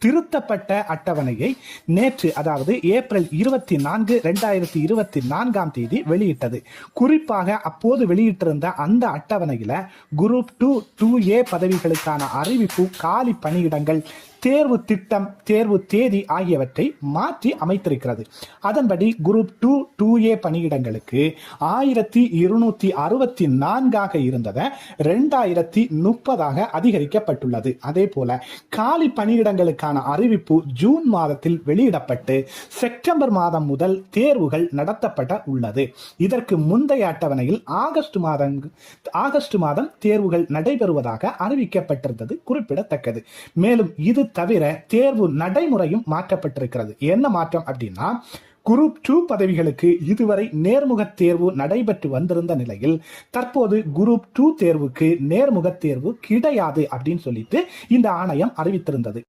திருத்தப்பட்ட அட்டவணையை நேற்று, அதாவது ஏப்ரல் 24, 2024 வெளியிட்டது. குறிப்பாக அப்போது வெளியிட்டிருந்த அந்த அட்டவணையில குரூப் 2, 2A பதவிகளுக்கான அறிவிப்பு, காலி பணியிடங்கள், தேர்வு திட்டம், தேர்வு தேதி ஆகியவற்றை மாற்றி அமைத்திருக்கிறது. அதன்படி குரூப் 2, 2A பணியிடங்களுக்கு 1264 இருந்ததை 2030 அதிகரிக்கப்பட்டுள்ளது. அதே போல காலி பணியிடங்களுக்கான அறிவிப்பு ஜூன் மாதத்தில் வெளியிடப்பட்டு செப்டம்பர் மாதம் முதல் தேர்வுகள் நடத்தப்பட உள்ளது. இதற்கு முந்தைய அட்டவணையில் ஆகஸ்ட் மாதம் தேர்வுகள் நடைபெறுவதாக அறிவிக்கப்பட்டிருந்தது குறிப்பிடத்தக்கது. மேலும் இது தவிர தேர்வு நடைமுறையும் மாற்றப்பட்டிருக்கிறது. என்ன மாற்றம் அப்படின்னா, குரூப் 2 பதவிகளுக்கு இதுவரை நேர்முக தேர்வு நடைபெற்று வந்திருந்த நிலையில் தற்போது குரூப் 2 தேர்வுக்கு நேர்முக தேர்வு கிடையாது அப்படின்னு சொல்லிட்டு இந்த ஆணையம் அறிவித்திருந்தது.